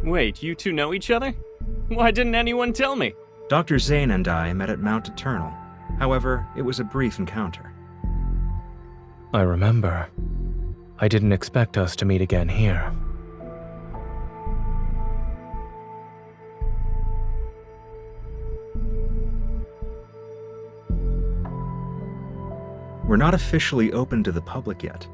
Wait, you two know each other? Why didn't anyone tell me? Dr. Zayne and I met at Mount Eternal. However, it was a brief encounter. I remember. I didn't expect us to meet again here. We're not officially open to the public yet,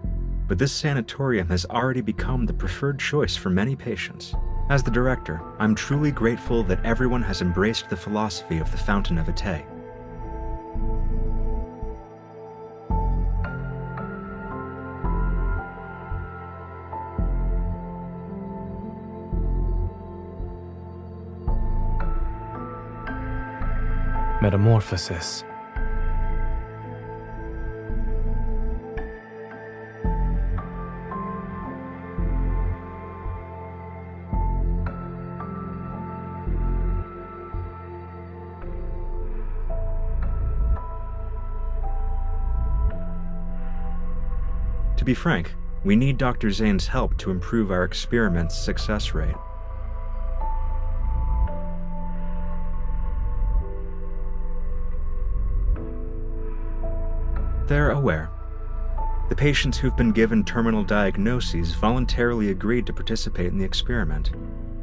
but this sanatorium has already become the preferred choice for many patients. As the director, I'm truly grateful that everyone has embraced the philosophy of the Fountain of Vitae. Metamorphosis. To be frank, we need Dr. Zayne's help to improve our experiment's success rate. They're aware. The patients who've been given terminal diagnoses voluntarily agreed to participate in the experiment.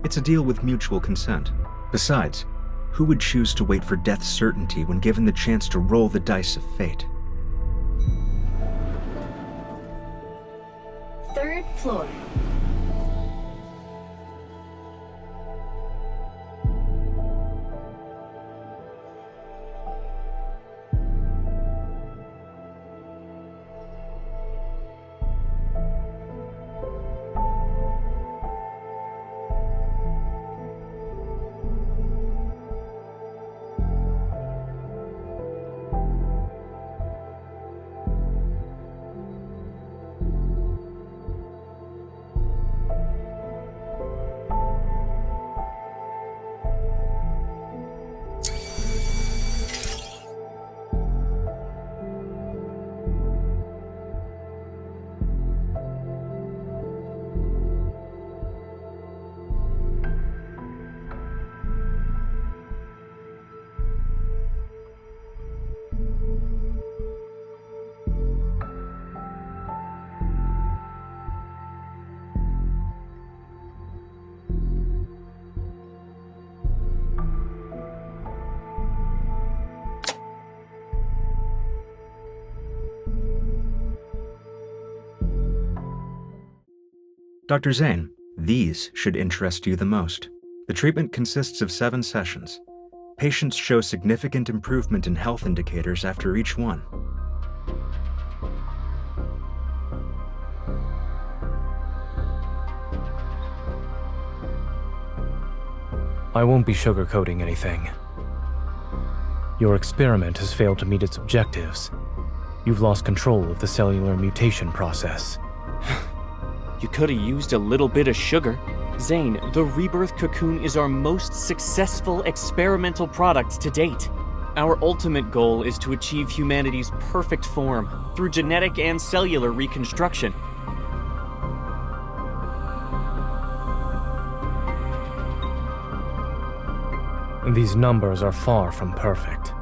It's a deal with mutual consent. Besides, who would choose to wait for death's certainty when given the chance to roll the dice of fate? Third floor. Dr. Zayne, these should interest you the most. The treatment consists of 7 sessions. Patients show significant improvement in health indicators after each one. I won't be sugarcoating anything. Your experiment has failed to meet its objectives. You've lost control of the cellular mutation process. You could have used a little bit of sugar. Zayne, the Rebirth cocoon is our most successful experimental product to date. Our ultimate goal is to achieve humanity's perfect form through genetic and cellular reconstruction. These numbers are far from perfect.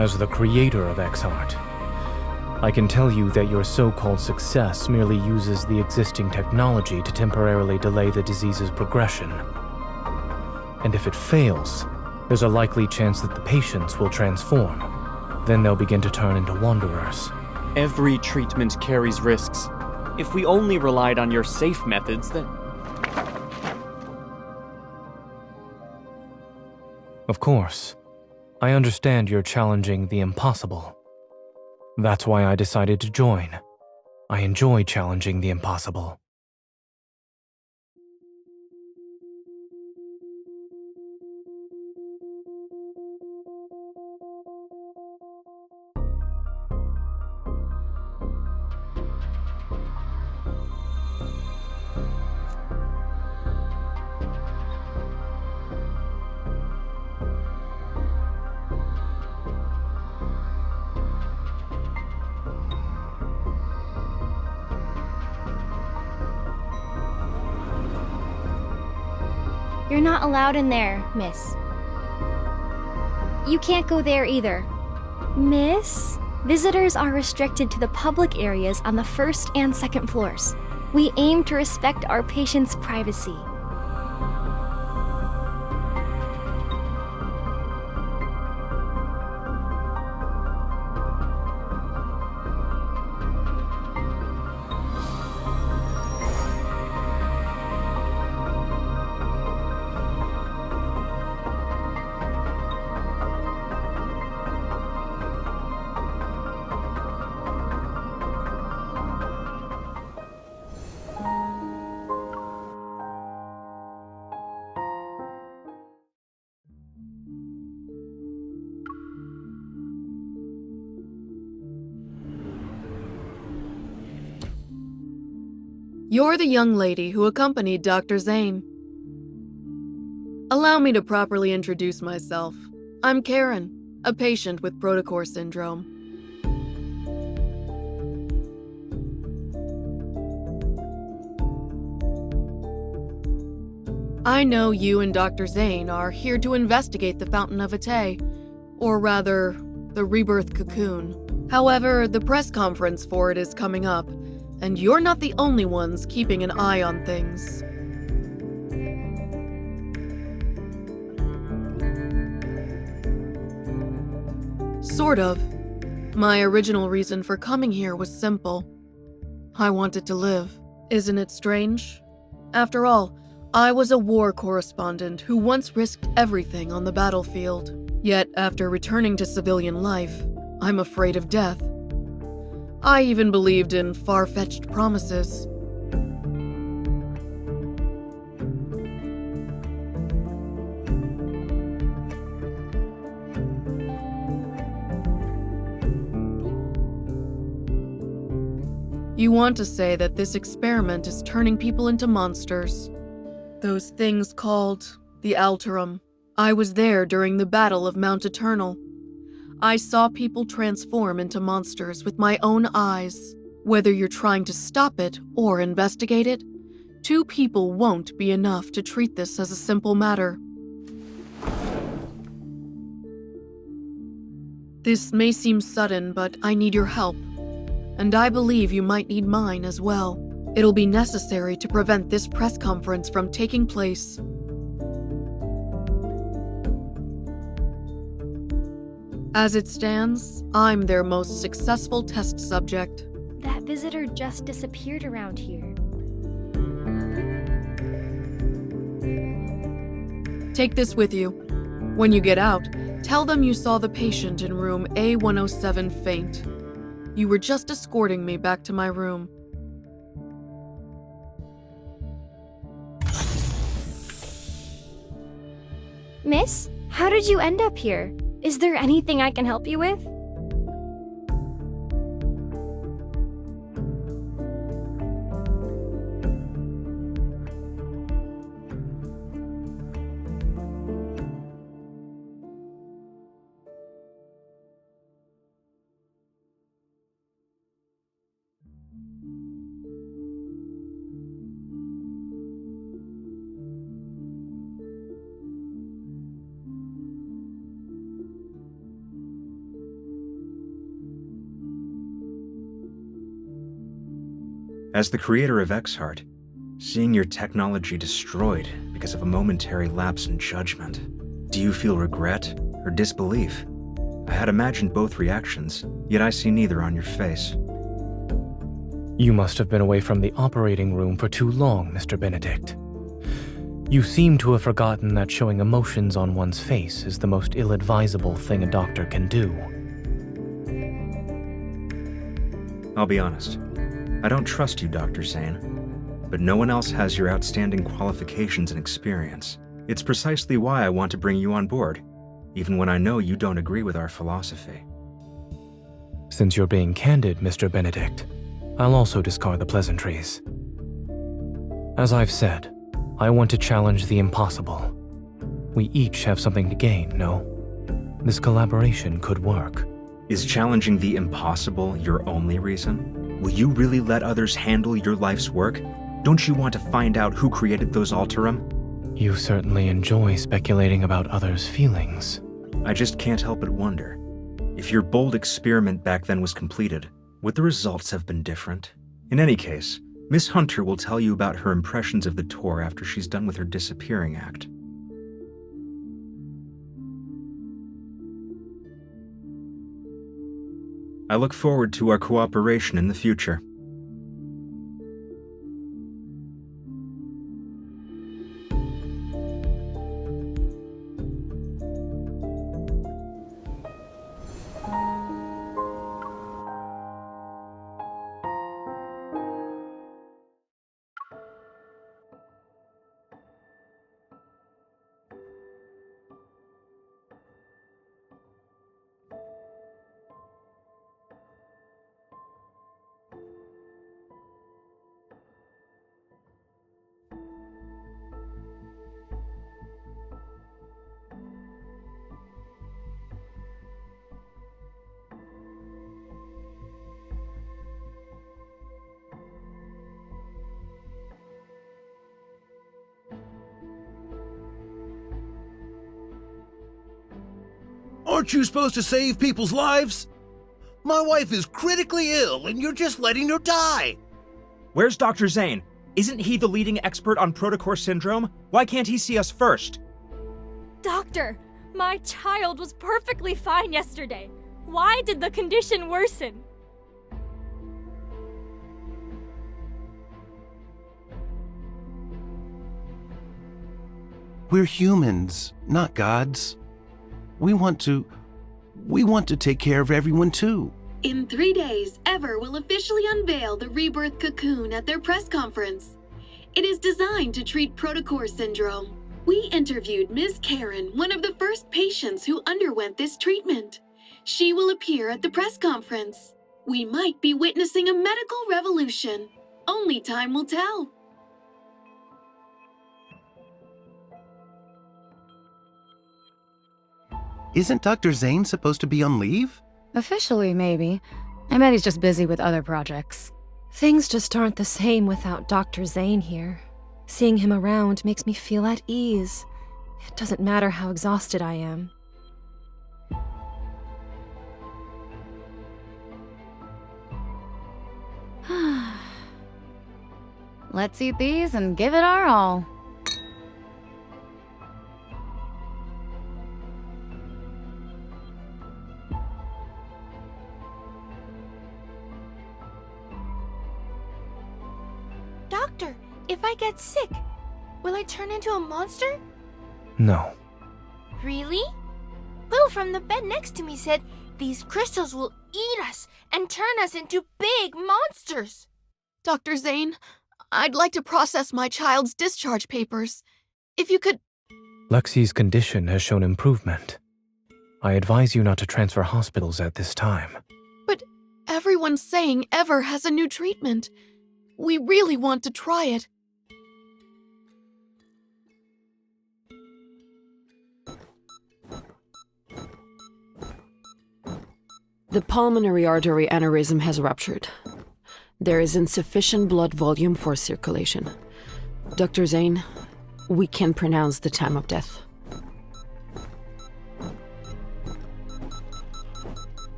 As the creator of X-Art, I can tell you that your so-called success merely uses the existing technology to temporarily delay the disease's progression. And if it fails, there's a likely chance that the patients will transform. Then they'll begin to turn into wanderers. Every treatment carries risks. If we only relied on your safe methods, then... Of course, I understand you're challenging the impossible. That's why I decided to join. I enjoy challenging the impossible. You're not allowed in there, miss. You can't go there either. Miss? Visitors are restricted to the public areas on the first and second floors. We aim to respect our patients' privacy. You're the young lady who accompanied Dr. Zayne. Allow me to properly introduce myself. I'm Karen, a patient with Protocore Syndrome. I know you and Dr. Zayne are here to investigate the Fountain of Ate, or rather, the Rebirth Cocoon. However, the press conference for it is coming up, and you're not the only ones keeping an eye on things. Sort of. My original reason for coming here was simple. I wanted to live. Isn't it strange? After all, I was a war correspondent who once risked everything on the battlefield. Yet, after returning to civilian life, I'm afraid of death. I even believed in far-fetched promises. You want to say that this experiment is turning people into monsters. Those things called the Alterum. I was there during the Battle of Mount Eternal. I saw people transform into monsters with my own eyes. Whether you're trying to stop it or investigate it, 2 people won't be enough to treat this as a simple matter. This may seem sudden, but I need your help. And I believe you might need mine as well. It'll be necessary to prevent this press conference from taking place. As it stands, I'm their most successful test subject. That visitor just disappeared around here. Take this with you. When you get out, tell them you saw the patient in room A107 faint. You were just escorting me back to my room. Miss, how did you end up here? Is there anything I can help you with? As the creator of Exhart, seeing your technology destroyed because of a momentary lapse in judgment, do you feel regret or disbelief? I had imagined both reactions, yet I see neither on your face. You must have been away from the operating room for too long, Mr. Benedict. You seem to have forgotten that showing emotions on one's face is the most ill-advisable thing a doctor can do. I'll be honest. I don't trust you, Dr. Zayne, but no one else has your outstanding qualifications and experience. It's precisely why I want to bring you on board, even when I know you don't agree with our philosophy. Since you're being candid, Mr. Benedict, I'll also discard the pleasantries. As I've said, I want to challenge the impossible. We each have something to gain, no? This collaboration could work. Is challenging the impossible your only reason? Will you really let others handle your life's work? Don't you want to find out who created those Alterum? You certainly enjoy speculating about others' feelings. I just can't help but wonder. If your bold experiment back then was completed, would the results have been different? In any case, Miss Hunter will tell you about her impressions of the tour after she's done with her disappearing act. I look forward to our cooperation in the future. Aren't you supposed to save people's lives? My wife is critically ill and you're just letting her die. Where's Dr. Zayne? Isn't he the leading expert on protocore syndrome? Why can't he see us first? Doctor, my child was perfectly fine yesterday. Why did the condition worsen? We're humans, not gods. We want to take care of everyone too. In 3 days, Ever will officially unveil the Rebirth cocoon at their press conference. It is designed to treat protocore syndrome. We interviewed Ms. Karen, one of the first patients who underwent this treatment. She will appear at the press conference. We might be witnessing a medical revolution. Only time will tell. Isn't Dr. Zayne supposed to be on leave? Officially, maybe. I bet he's just busy with other projects. Things just aren't the same without Dr. Zayne here. Seeing him around makes me feel at ease. It doesn't matter how exhausted I am. Let's eat these and give it our all. Doctor, if I get sick, will I turn into a monster? No. Really? Will from the bed next to me said these crystals will eat us and turn us into big monsters. Dr. Zayne, I'd like to process my child's discharge papers. If you could... Lexi's condition has shown improvement. I advise you not to transfer hospitals at this time. But everyone's saying Ever has a new treatment. We really want to try it. The pulmonary artery aneurysm has ruptured. There is insufficient blood volume for circulation. Dr. Zayne, we can pronounce the time of death.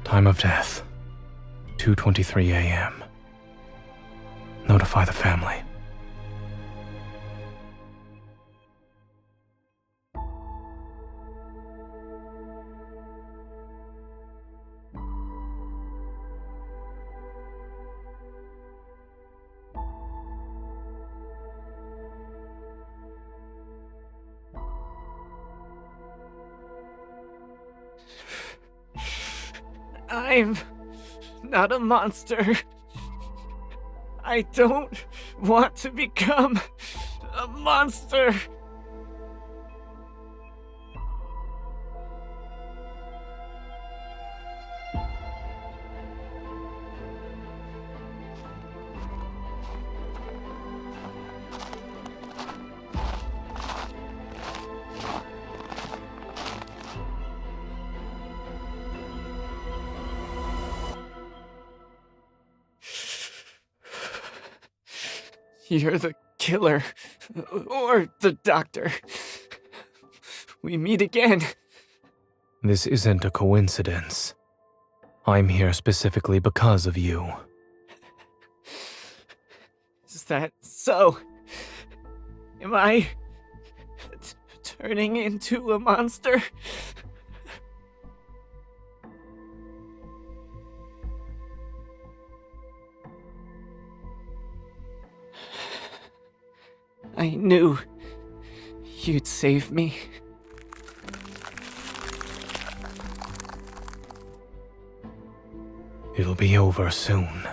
Time of death, 2:23 a.m. Notify the family. I'm not a monster. I don't want to become a monster. You're the killer. Or the doctor. We meet again. This isn't a coincidence. I'm here specifically because of you. Is that so? Am I turning into a monster? I knew you'd save me. It'll be over soon.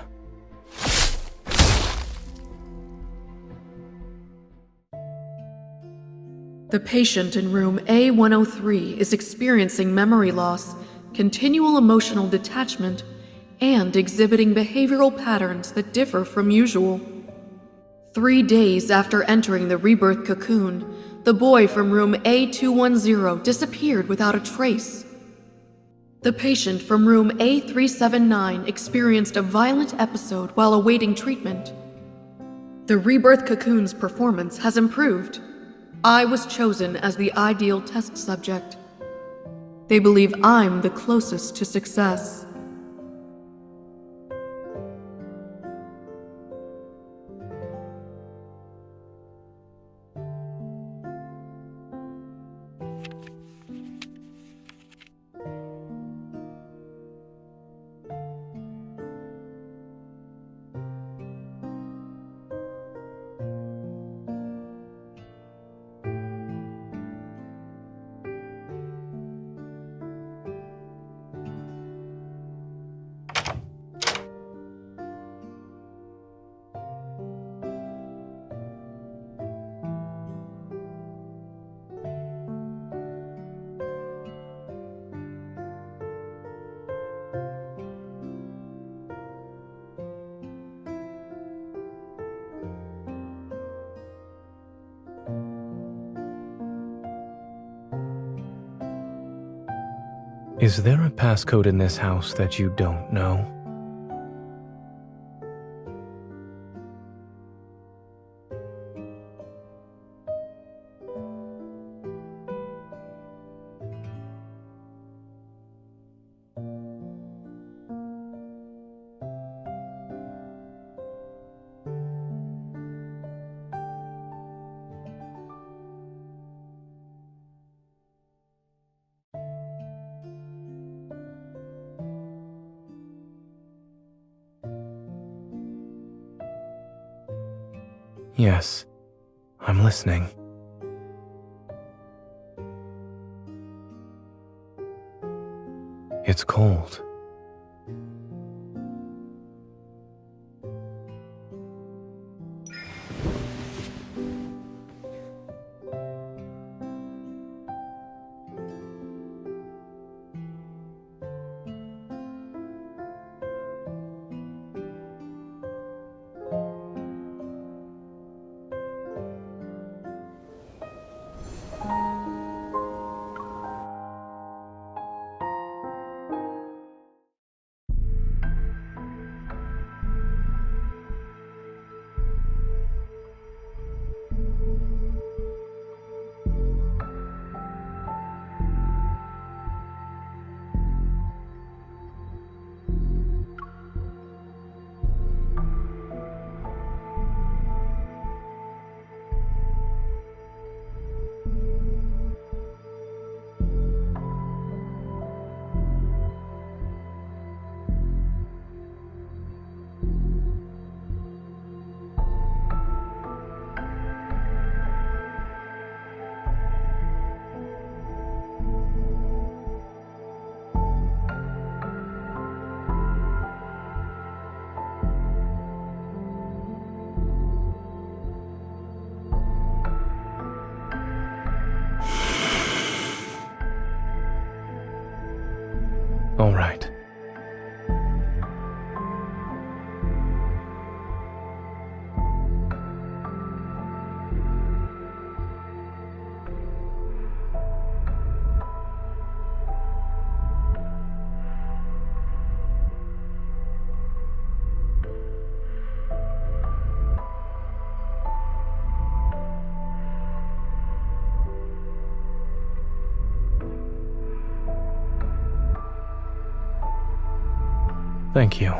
The patient in room A103 is experiencing memory loss, continual emotional detachment, and exhibiting behavioral patterns that differ from usual. 3 days after entering the rebirth cocoon, the boy from room A210 disappeared without a trace. The patient from room A379 experienced a violent episode while awaiting treatment. The rebirth cocoon's performance has improved. I was chosen as the ideal test subject. They believe I'm the closest to success. Is there a passcode in this house that you don't know? Yes, I'm listening. It's cold. All right. Thank you.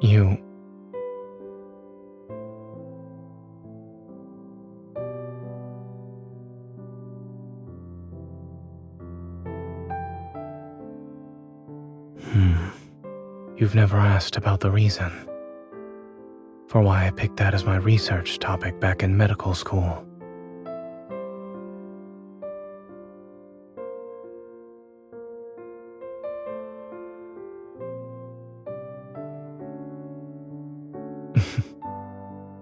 You... You've never asked about the reason for why I picked that as my research topic back in medical school.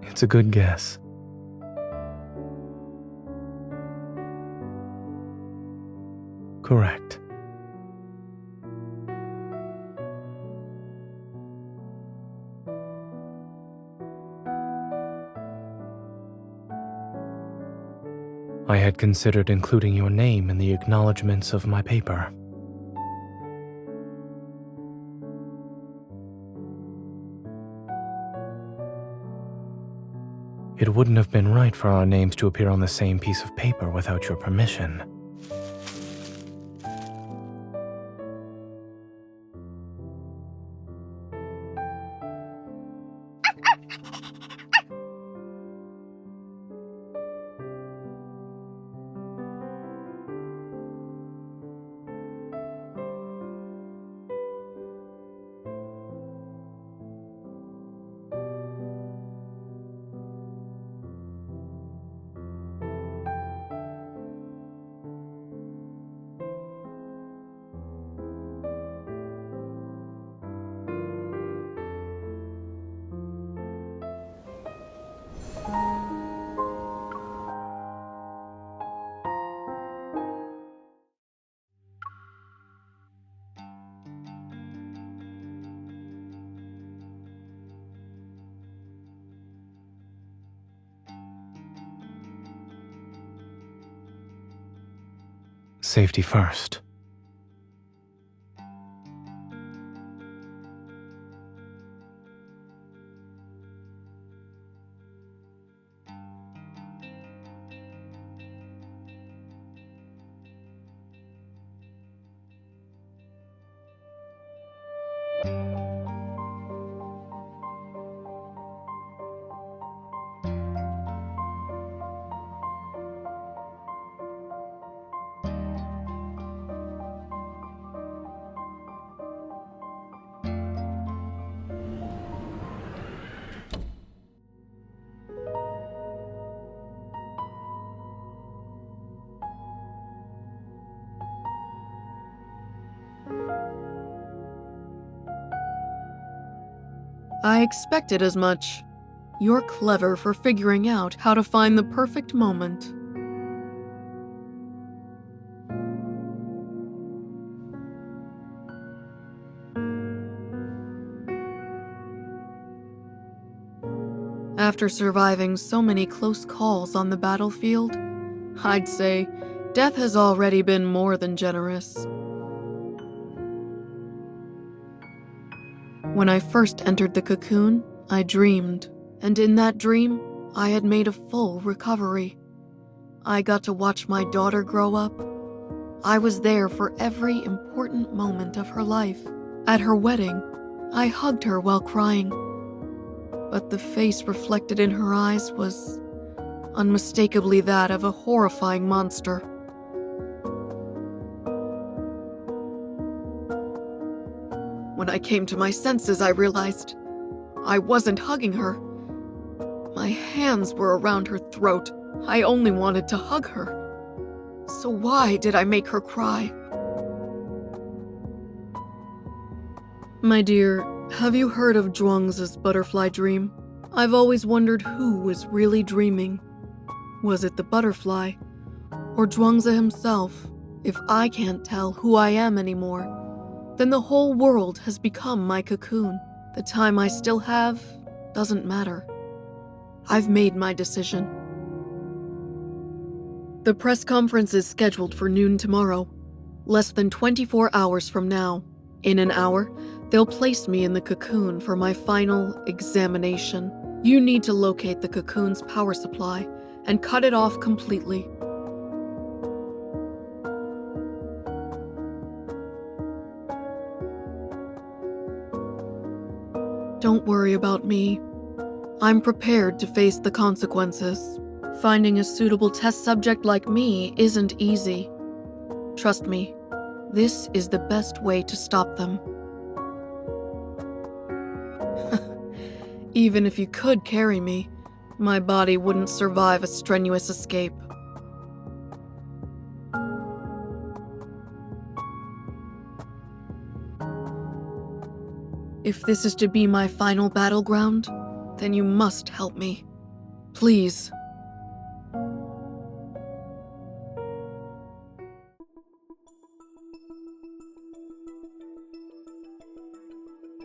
It's a good guess. Correct. I had considered including your name in the acknowledgments of my paper. It wouldn't have been right for our names to appear on the same piece of paper without your permission. Safety first. I expected as much. You're clever for figuring out how to find the perfect moment. After surviving so many close calls on the battlefield, I'd say death has already been more than generous. When I first entered the cocoon, I dreamed, and in that dream, I had made a full recovery. I got to watch my daughter grow up. I was there for every important moment of her life. At her wedding, I hugged her while crying. But the face reflected in her eyes was unmistakably that of a horrifying monster. When I came to my senses, I realized I wasn't hugging her. My hands were around her throat. I only wanted to hug her. So why did I make her cry? My dear, have you heard of Zhuangzi's butterfly dream? I've always wondered who was really dreaming. Was it the butterfly, or Zhuangzi himself? If I can't tell who I am anymore, then the whole world has become my cocoon. The time I still have doesn't matter. I've made my decision. The press conference is scheduled for noon tomorrow. Less than 24 hours from now. In an hour, they'll place me in the cocoon for my final examination. You need to locate the cocoon's power supply and cut it off completely. Don't worry about me. I'm prepared to face the consequences. Finding a suitable test subject like me isn't easy. Trust me, this is the best way to stop them. Even if you could carry me, my body wouldn't survive a strenuous escape. If this is to be my final battleground, then you must help me. Please.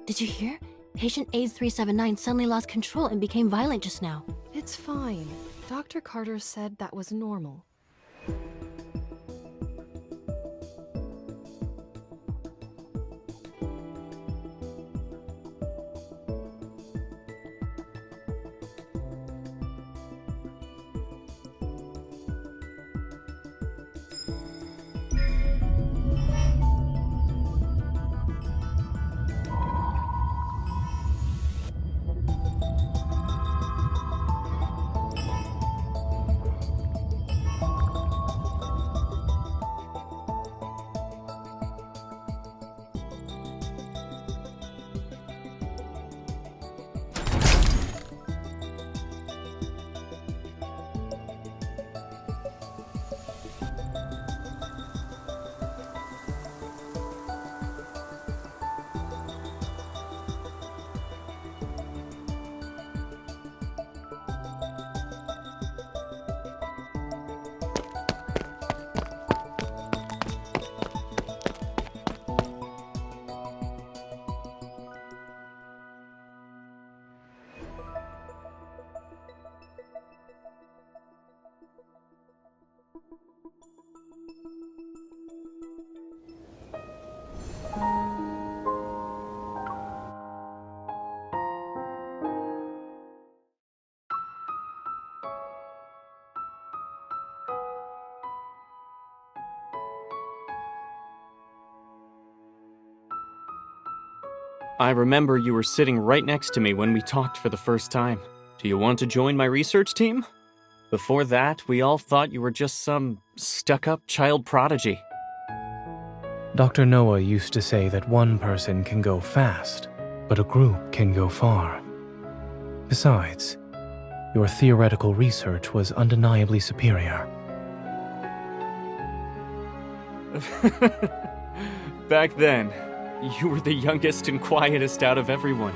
Did you hear? Patient AIDS 379 suddenly lost control and became violent just now. It's fine. Dr. Carter said that was normal. I remember you were sitting right next to me when we talked for the first time. Do you want to join my research team? Before that, we all thought you were just some stuck-up child prodigy. Dr. Noah used to say that one person can go fast, but a group can go far. Besides, your theoretical research was undeniably superior. Back then, you were the youngest and quietest out of everyone.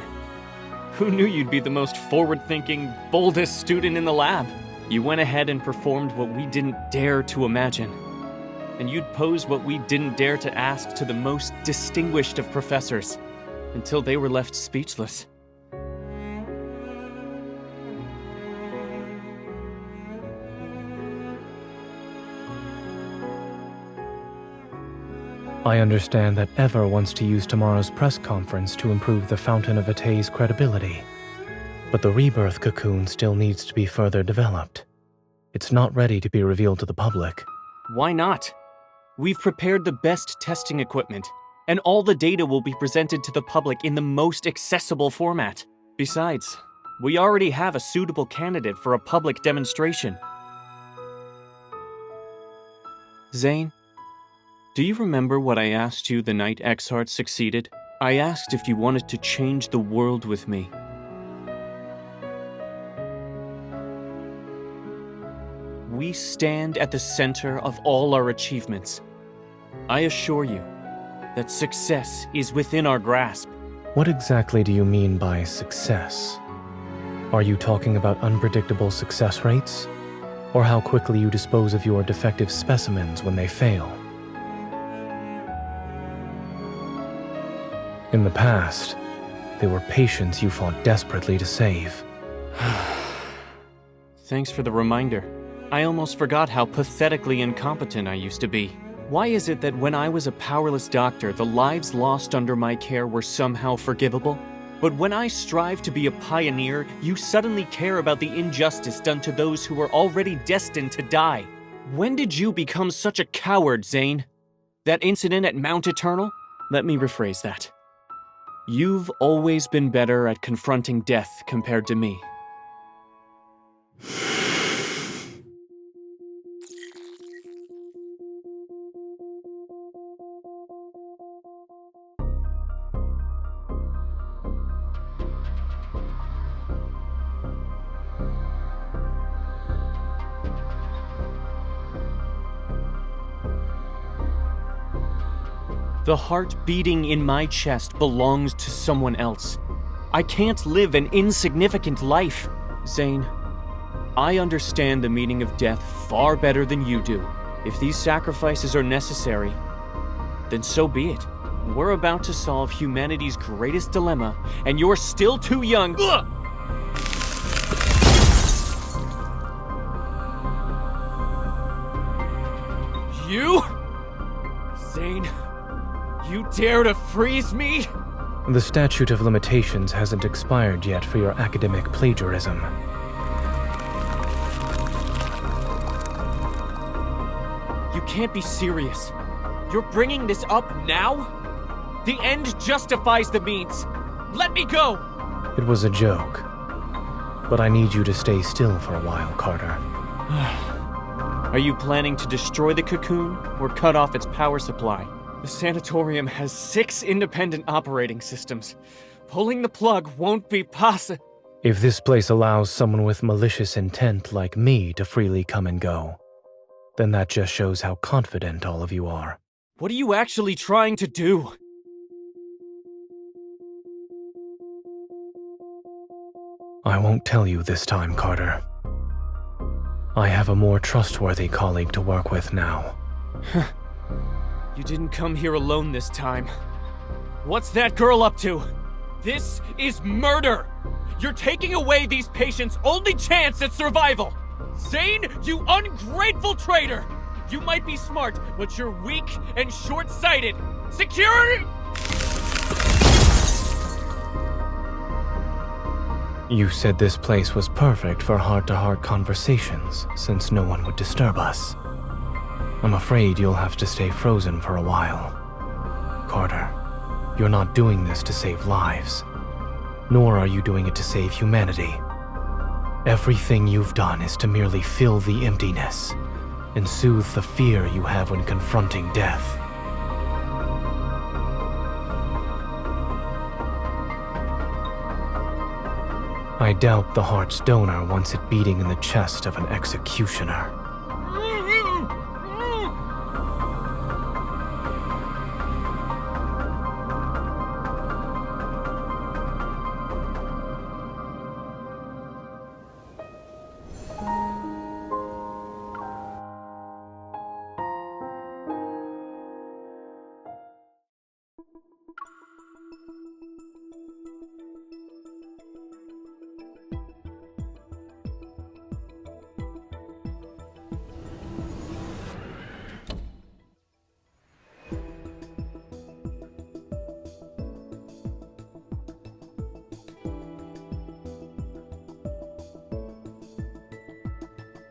Who knew you'd be the most forward-thinking, boldest student in the lab? You went ahead and performed what we didn't dare to imagine. And you'd pose what we didn't dare to ask to the most distinguished of professors, until they were left speechless. I understand that Ever wants to use tomorrow's press conference to improve the Fountain of Vitae's credibility. But the Rebirth cocoon still needs to be further developed. It's not ready to be revealed to the public. Why not? We've prepared the best testing equipment, and all the data will be presented to the public in the most accessible format. Besides, we already have a suitable candidate for a public demonstration. Zayne, do you remember what I asked you the night Exart succeeded? I asked if you wanted to change the world with me. We stand at the center of all our achievements. I assure you that success is within our grasp. What exactly do you mean by success? Are you talking about unpredictable success rates? Or how quickly you dispose of your defective specimens when they fail? In the past, they were patients you fought desperately to save. Thanks for the reminder. I almost forgot how pathetically incompetent I used to be. Why is it that when I was a powerless doctor, the lives lost under my care were somehow forgivable? But when I strive to be a pioneer, you suddenly care about the injustice done to those who are already destined to die. When did you become such a coward, Zayne? That incident at Mount Eternal? Let me rephrase that. You've always been better at confronting death compared to me. The heart beating in my chest belongs to someone else. I can't live an insignificant life. Zayne, I understand the meaning of death far better than you do. If these sacrifices are necessary, then so be it. We're about to solve humanity's greatest dilemma, and you're still too young. Ugh! You? Zayne, you dare to freeze me? The statute of limitations hasn't expired yet for your academic plagiarism. You can't be serious. You're bringing this up now? The end justifies the means. Let me go! It was a joke. But I need you to stay still for a while, Carter. Are you planning to destroy the cocoon or cut off its power supply? The sanatorium has 6 independent operating systems. Pulling the plug won't be possible. If this place allows someone with malicious intent like me to freely come and go, then that just shows how confident all of you are. What are you actually trying to do? I won't tell you this time, Carter. I have a more trustworthy colleague to work with now. You didn't come here alone this time. What's that girl up to? This is murder! You're taking away these patients' only chance at survival! Zayne, you ungrateful traitor! You might be smart, but you're weak and short-sighted! Security! You said this place was perfect for heart-to-heart conversations, since no one would disturb us. I'm afraid you'll have to stay frozen for a while. Carter, you're not doing this to save lives, nor are you doing it to save humanity. Everything you've done is to merely fill the emptiness and soothe the fear you have when confronting death. I doubt the heart's donor wants it beating in the chest of an executioner.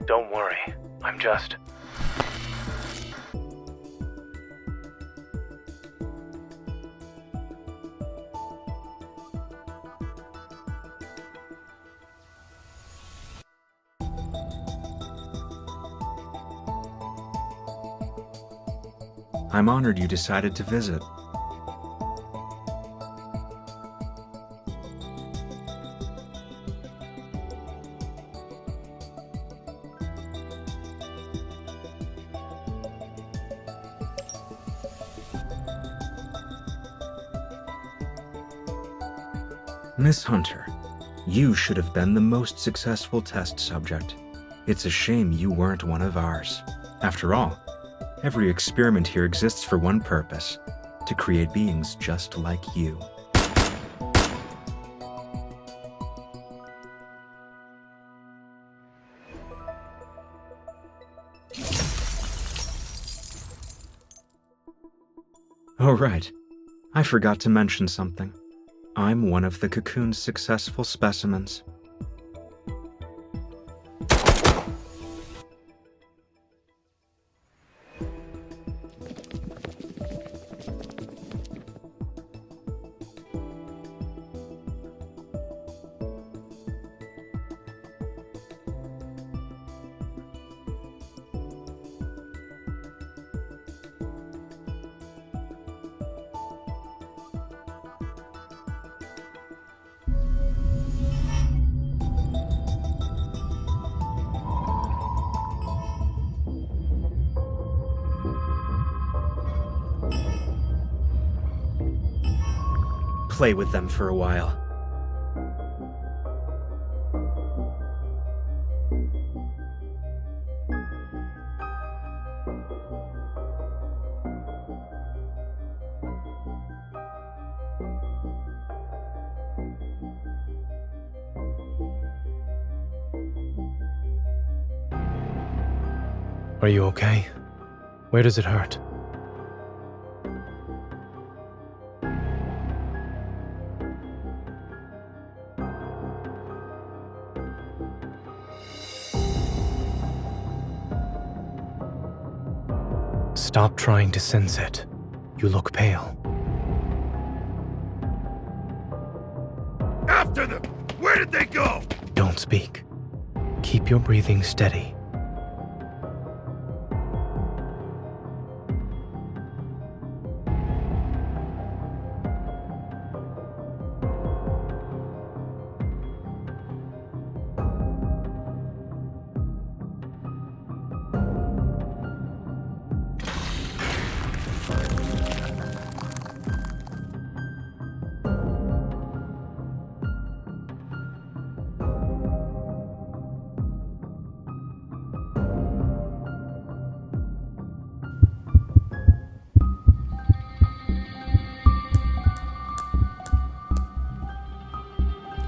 Don't worry, I'm just... I'm honored you decided to visit. Miss Hunter, you should have been the most successful test subject. It's a shame you weren't one of ours. After all, every experiment here exists for one purpose: to create beings just like you. Oh, right. I forgot to mention something. I'm one of the cocoon's successful specimens. Play with them for a while. Are you okay? Where does it hurt? Stop trying to sense it. You look pale. After them! Where did they go? Don't speak. Keep your breathing steady.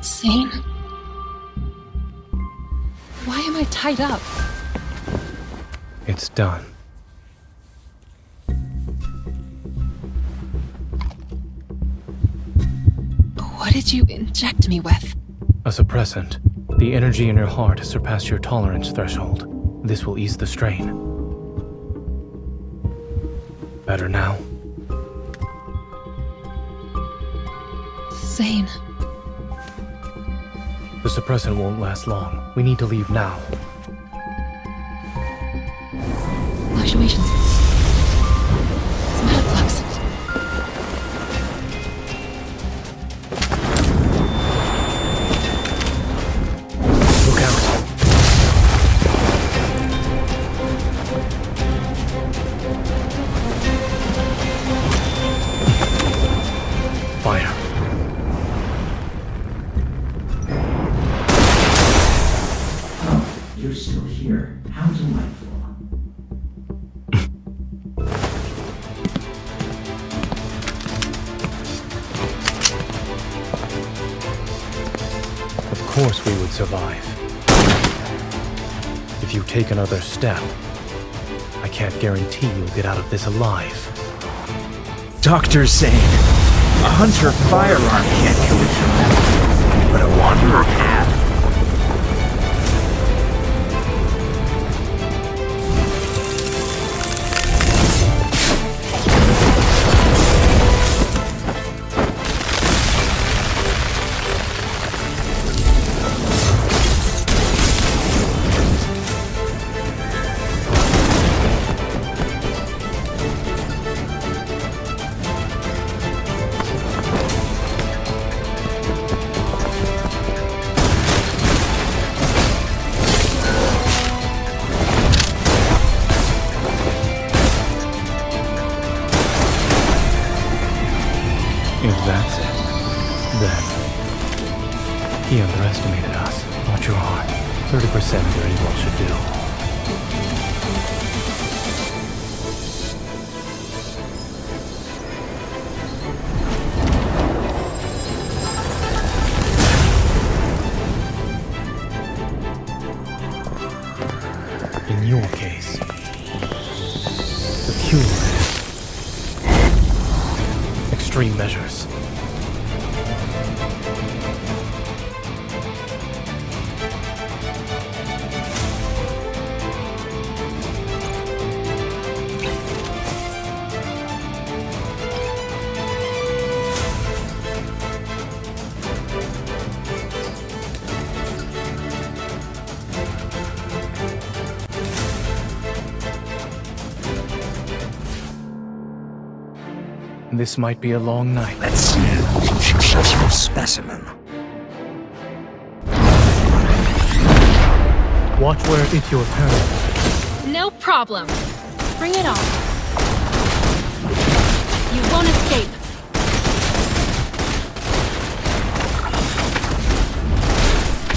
Zayne? Why am I tied up? It's done. What did you inject me with? A suppressant. The energy in your heart has surpassed your tolerance threshold. This will ease the strain. Better now? Zayne. The suppressant won't last long. We need to leave now. Fluctuations. It's metaflux. Look out. Fire. You're still here. How delightful. Of course we would survive. If you take another step, I can't guarantee you'll get out of this alive. Dr. Zayne, a hunter firearm can't kill a human, but a wanderer can. If that's it, then he underestimated us. Watch your heart. 30% very well should do. In your case, the cure is extreme measures. This might be a long night. Let's see a successful specimen. Watch where it's your turn. No problem. Bring it on. You won't escape.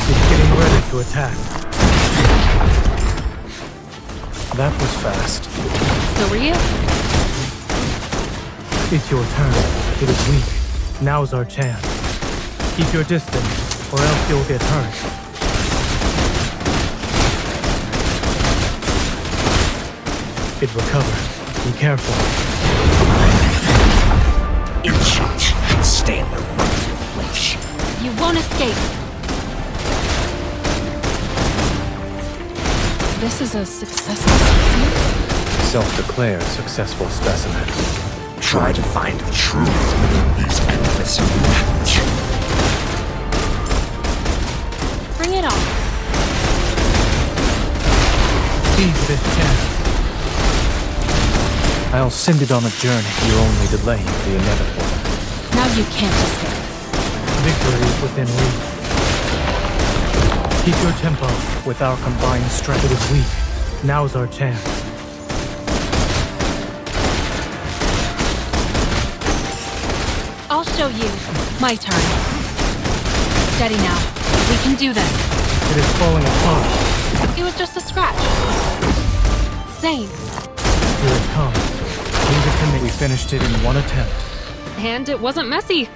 It's getting ready to attack. That was fast. So are you? It's your turn. It is weak. Now's our chance. Keep your distance, or else you'll get hurt. It recovered. Be careful. Inches. Stay in the right place. You won't escape. This is a successful specimen? Self-declared successful specimen. Try to find truth within these endless illusions. Bring it on. Seize this chance. I'll send it on a journey. You're only delaying the inevitable. Now you can't escape. Victory is within reach. Keep your tempo with our combined strength. It is weak. Now's our chance. I'll show you. My turn. Steady now. We can do this. It is falling apart. It was just a scratch. Zayne. Here it comes. Leave it to me. We finished it in one attempt. And it wasn't messy.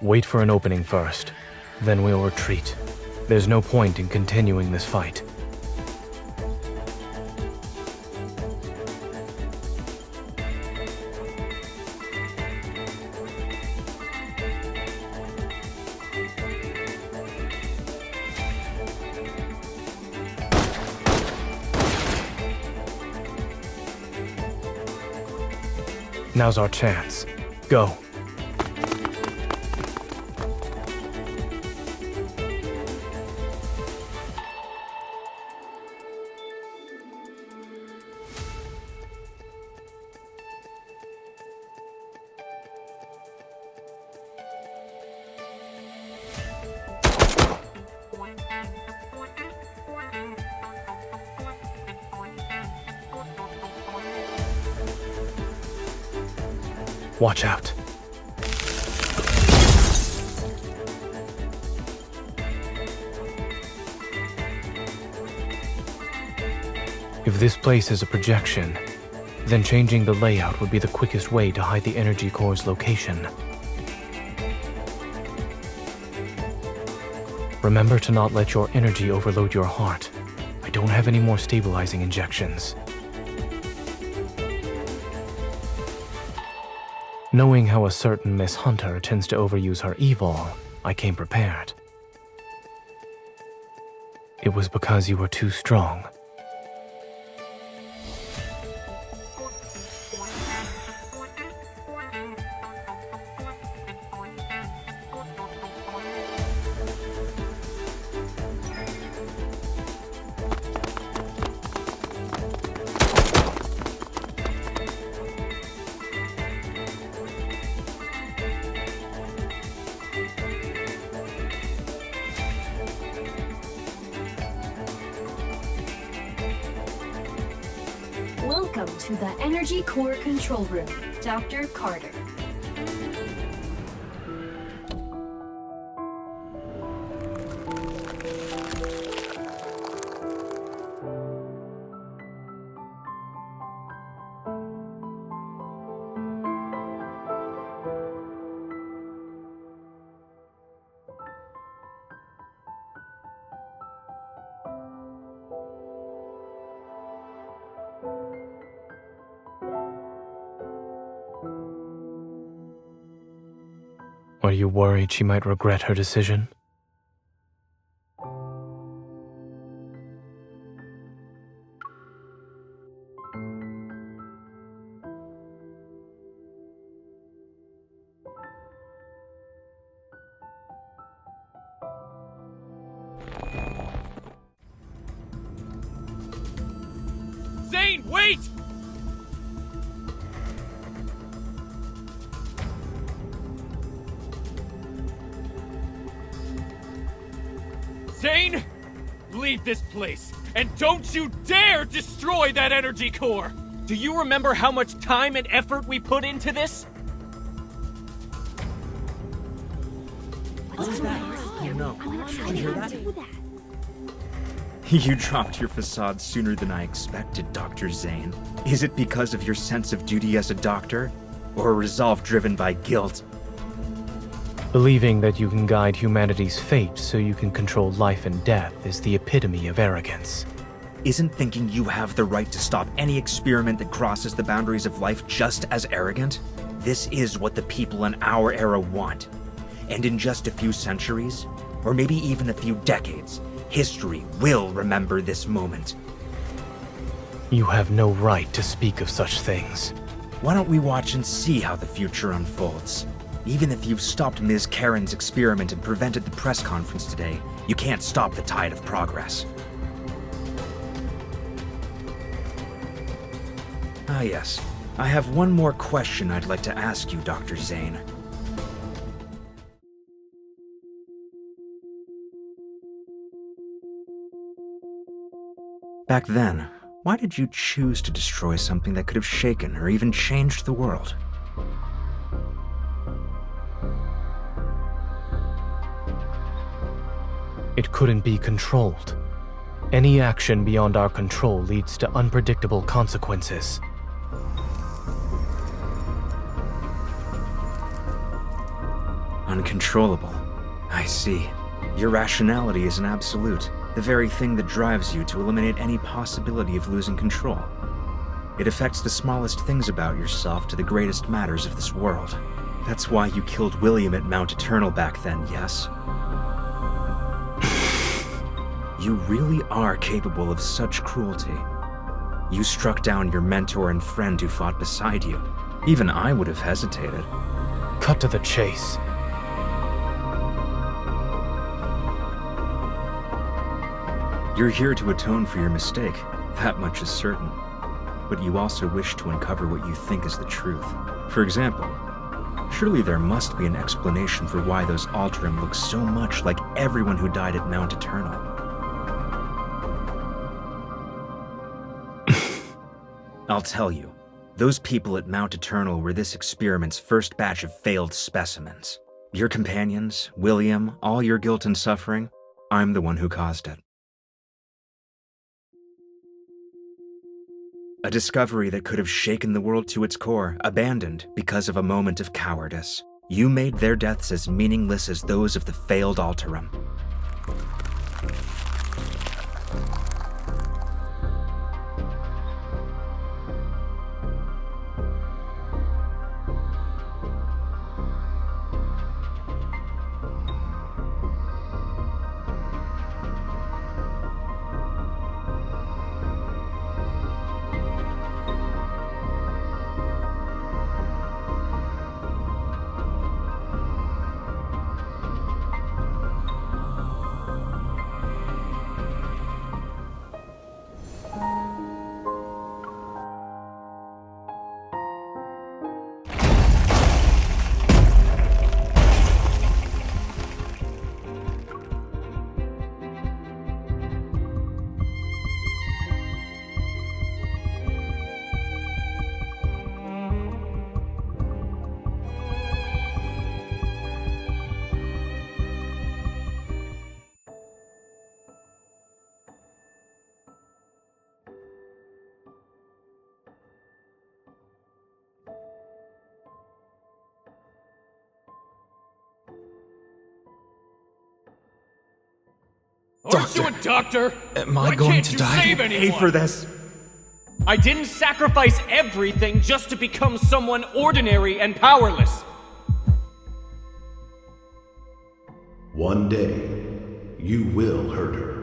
Wait for an opening first, then we'll retreat. There's no point in continuing this fight. Now's our chance. Go. Watch out. If this place is a projection, then changing the layout would be the quickest way to hide the energy core's location. Remember to not let your energy overload your heart. I don't have any more stabilizing injections. Knowing how a certain Miss Hunter tends to overuse her evil, I came prepared. It was because you were too strong. to the Energy Core Control Room. Dr. Carter. Are you worried she might regret her decision? Zayne, wait! Zayne, leave this place, and don't you dare destroy that energy core! Do you remember how much time and effort we put into this? What was that? Oh no. Did you hear that? You dropped your facade sooner than I expected, Dr. Zayne. Is it because of your sense of duty as a doctor, or a resolve driven by guilt? Believing that you can guide humanity's fate so you can control life and death is the epitome of arrogance. Isn't thinking you have the right to stop any experiment that crosses the boundaries of life just as arrogant? This is what the people in our era want. And in just a few centuries, or maybe even a few decades, history will remember this moment. You have no right to speak of such things. Why don't we watch and see how the future unfolds? Even if you've stopped Ms. Karen's experiment and prevented the press conference today, you can't stop the tide of progress. Ah yes, I have one more question I'd like to ask you, Dr. Zayne. Back then, why did you choose to destroy something that could have shaken or even changed the world? It couldn't be controlled. Any action beyond our control leads to unpredictable consequences. Uncontrollable. I see. Your rationality is an absolute, the very thing that drives you to eliminate any possibility of losing control. It affects the smallest things about yourself to the greatest matters of this world. That's why you killed William at Mount Eternal back then, yes? You really are capable of such cruelty. You struck down your mentor and friend who fought beside you. Even I would have hesitated. Cut to the chase. You're here to atone for your mistake, that much is certain. But you also wish to uncover what you think is the truth. For example, surely there must be an explanation for why those Alterum look so much like everyone who died at Mount Eternal. I'll tell you, those people at Mount Eternal were this experiment's first batch of failed specimens. Your companions, William, all your guilt and suffering, I'm the one who caused it. A discovery that could have shaken the world to its core, abandoned because of a moment of cowardice. You made their deaths as meaningless as those of the failed Alterum. Aren't you a doctor? Am Why I going can't to you die? save anyone? Pay for this. I didn't sacrifice everything just to become someone ordinary and powerless. One day, you will hurt her.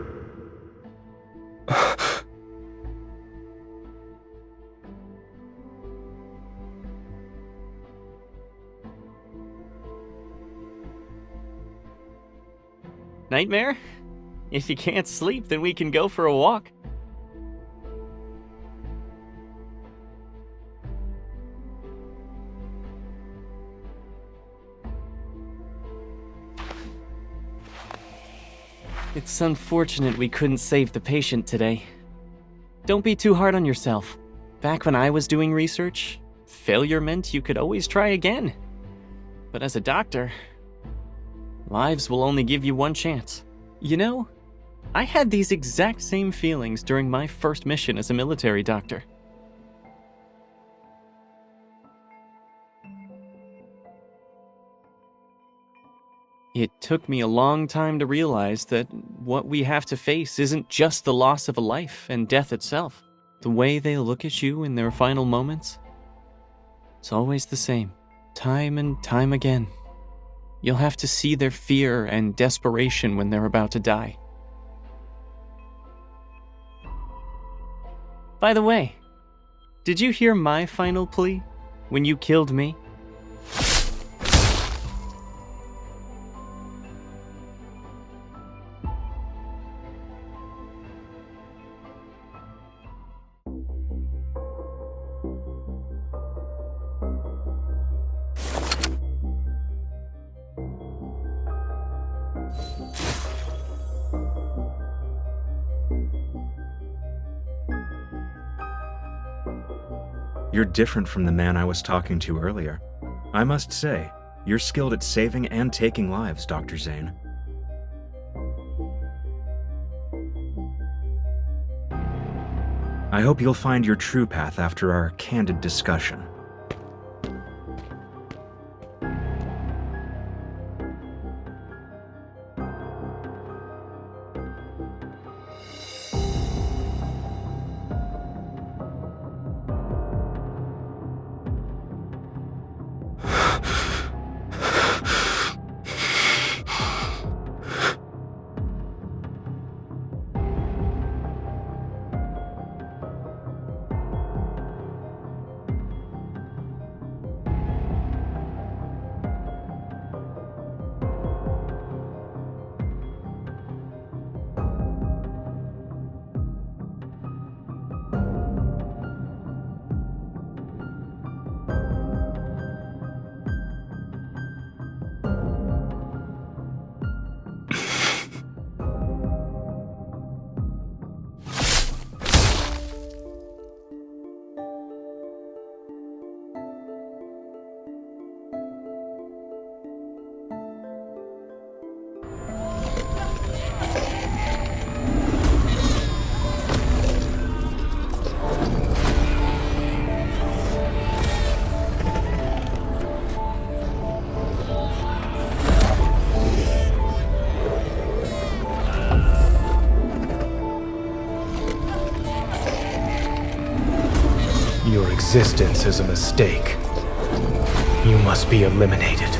Nightmare? If you can't sleep, then we can go for a walk. It's unfortunate we couldn't save the patient today. Don't be too hard on yourself. Back when I was doing research, failure meant you could always try again. But as a doctor, lives will only give you one chance. You know, I had these exact same feelings during my first mission as a military doctor. It took me a long time to realize that what we have to face isn't just the loss of a life and death itself. The way they look at you in their final moments, it's always the same, time and time again. You'll have to see their fear and desperation when they're about to die. By the way, did you hear my final plea when you killed me? You're different from the man I was talking to earlier. I must say, you're skilled at saving and taking lives, Dr. Zayne. I hope you'll find your true path after our candid discussion. Your existence is a mistake. You must be eliminated.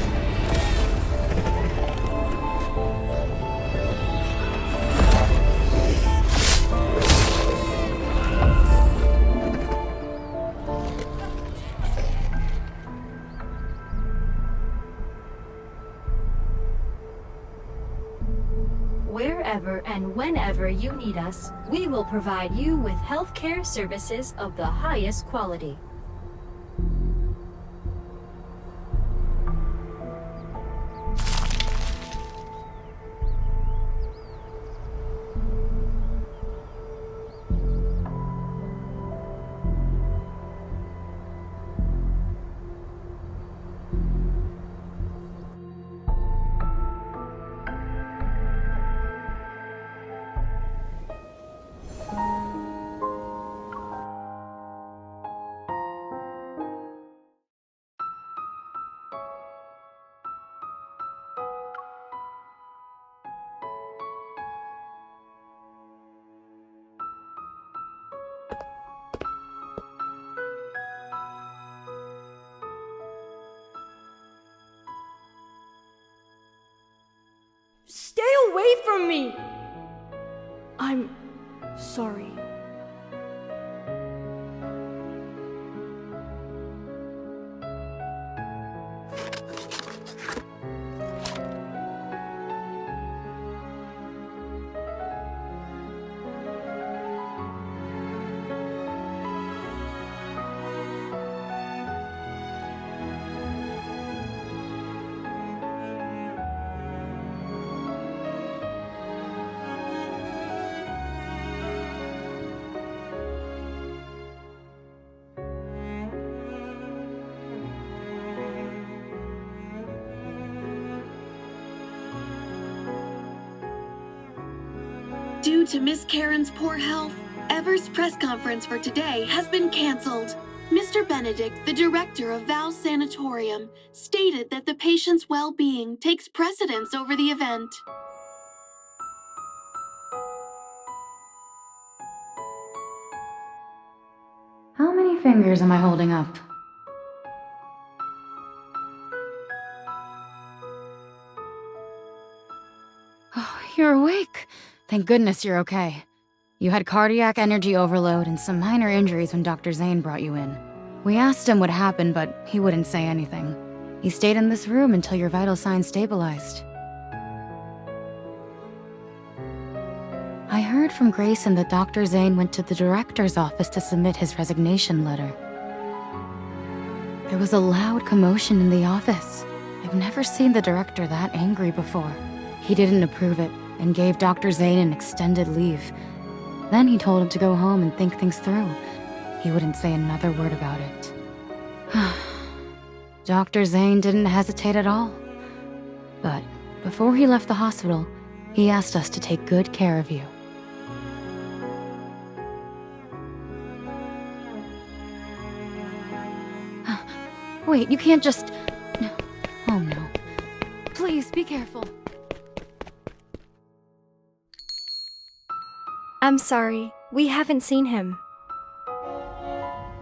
Wherever and whenever you need us, we will provide you with healthcare services of the highest quality. from me! I'm sorry. Due to Miss Karen's poor health, Ever's press conference for today has been canceled. Mr. Benedict, the director of Val's Sanatorium, stated that the patient's well-being takes precedence over the event. How many fingers am I holding up? Oh, you're awake. Thank goodness you're okay. You had cardiac energy overload and some minor injuries when Dr. Zayne brought you in. We asked him what happened, but he wouldn't say anything. He stayed in this room until your vital signs stabilized. I heard from Grayson that Dr. Zayne went to the director's office to submit his resignation letter. There was a loud commotion in the office. I've never seen the director that angry before. He didn't approve it and gave Dr. Zayne an extended leave. Then he told him to go home and think things through. He wouldn't say another word about it. Dr. Zayne didn't hesitate at all. But before he left the hospital, he asked us to take good care of you. Wait, you can't just... Oh no. Please, be careful. I'm sorry, we haven't seen him.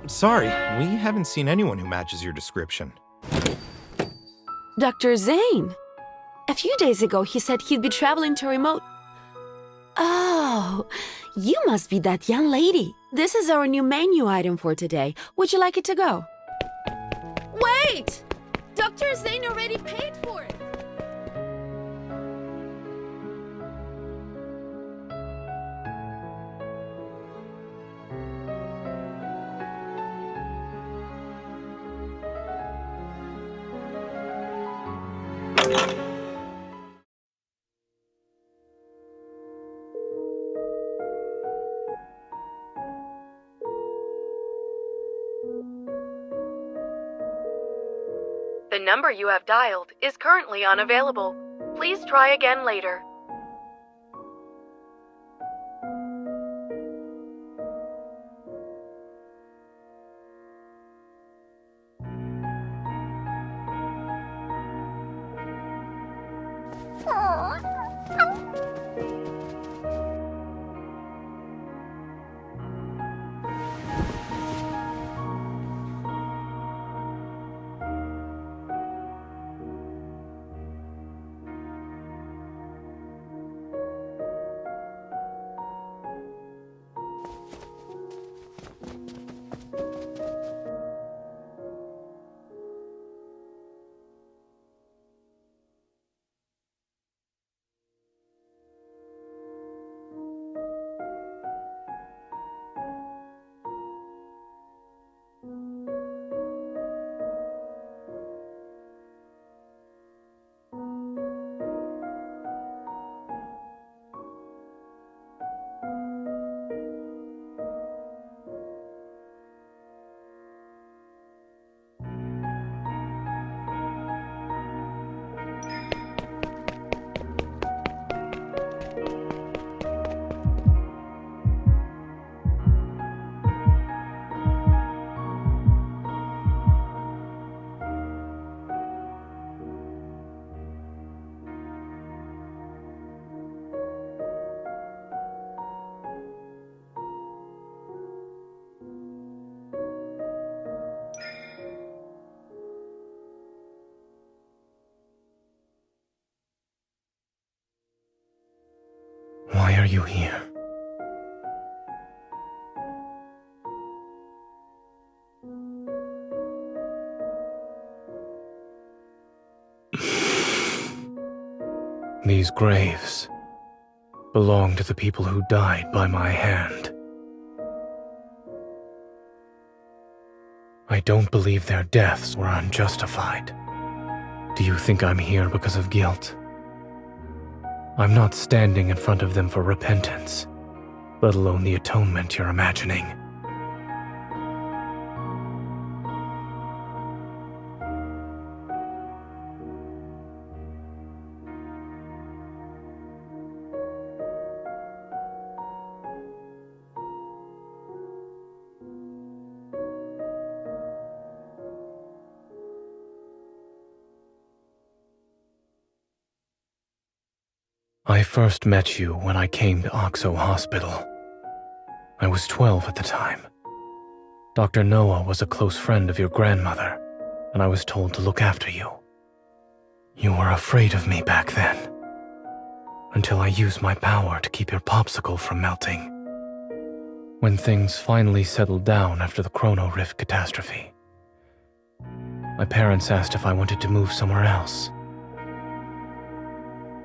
Sorry, we haven't seen anyone who matches your description. Dr. Zayne! A few days ago, he said he'd be traveling to remote... Oh, you must be that young lady. This is our new menu item for today. Would you like it to go? Wait! Dr. Zayne already paid for it! The number you have dialed is currently unavailable. Please try again later. Why are you here? These graves belong to the people who died by my hand. I don't believe their deaths were unjustified. Do you think I'm here because of guilt? I'm not standing in front of them for repentance, let alone the atonement you're imagining. I first met you when I came to Oxo Hospital. I was 12 at the time. Dr. Noah was a close friend of your grandmother, and I was told to look after you. You were afraid of me back then, until I used my power to keep your popsicle from melting. When things finally settled down after the Chrono Rift catastrophe, my parents asked if I wanted to move somewhere else.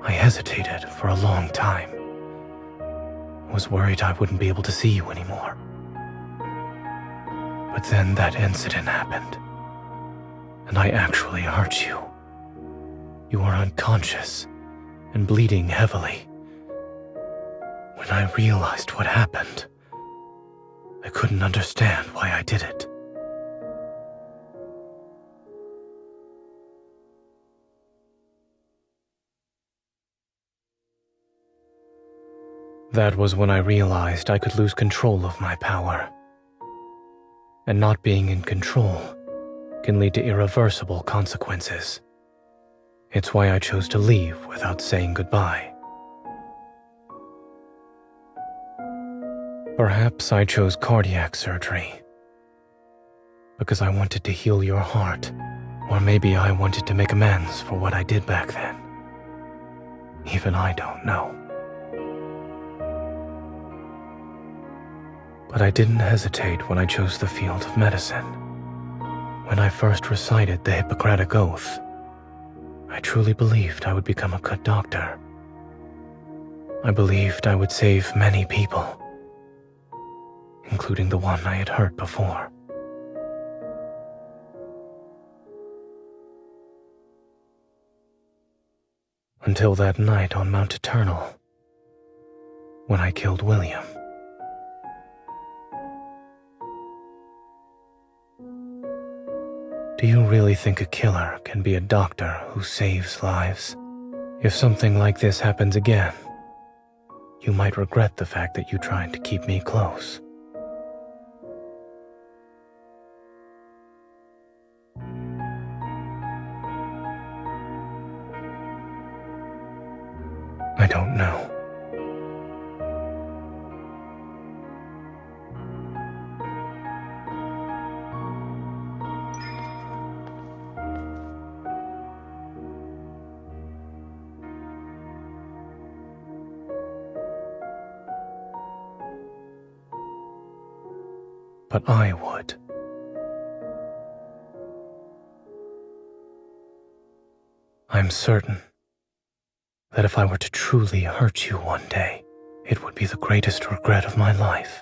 I hesitated for a long time. I was worried I wouldn't be able to see you anymore. But then that incident happened, and I actually hurt you. You were unconscious and bleeding heavily. When I realized what happened, I couldn't understand why I did it. That was when I realized I could lose control of my power. And not being in control can lead to irreversible consequences. It's why I chose to leave without saying goodbye. Perhaps I chose cardiac surgery because I wanted to heal your heart, or maybe I wanted to make amends for what I did back then. Even I don't know. But I didn't hesitate when I chose the field of medicine. When I first recited the Hippocratic Oath, I truly believed I would become a good doctor. I believed I would save many people, including the one I had hurt before. Until that night on Mount Eternal, when I killed William. Do you really think a killer can be a doctor who saves lives? If something like this happens again, you might regret the fact that you tried to keep me close. I don't know. But I would. I'm certain that if I were to truly hurt you one day, it would be the greatest regret of my life.